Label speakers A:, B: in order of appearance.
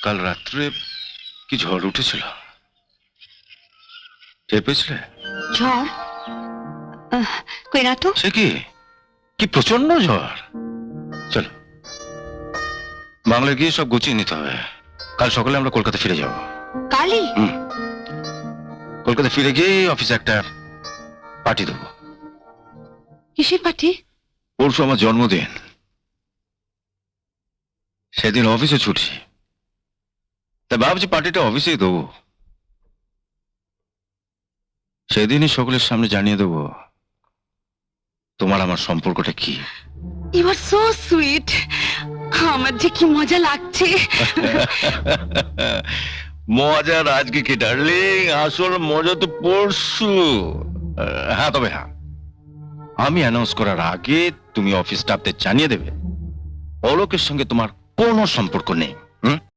A: কাল রাত্রে কি ঝড় উঠেছিল, টের পেয়েছিলে?
B: ঝড়? কই না তো।
A: সে কি কি প্রচন্ড ঝড়। চলো বাংলা গিয়ে সব গুছিয়ে নিতে হবে, কাল সকালে আমরা কলকাতা ফিরে যাব।
B: কালই?
A: কলকাতা ফিরে গিয়ে অফিসে একটা পার্টি দেবো।
B: কিসের পার্টি?
A: পরশু আমার জন্মদিন, সেদিন অফিসে ছুটি, তাই ভাবছি পার্টিটা অফিসেই দেবো। সেদিনই সকলের সামনে জানিয়ে দেবো তোমার আমার সম্পর্কটা কি।
B: You are so sweet. আমার যে কি মজা লাগছে।
A: মজার আজকে কি ডার্লিং, আসল মজা তো পরশু। হ্যাঁ, তবে হ্যাঁ, আমি অ্যানাউন্স করার আগে তুমি অফিস স্টাফদের জানিয়ে দেবে অলোকের সঙ্গে তোমার কোনো সম্পর্ক নেই।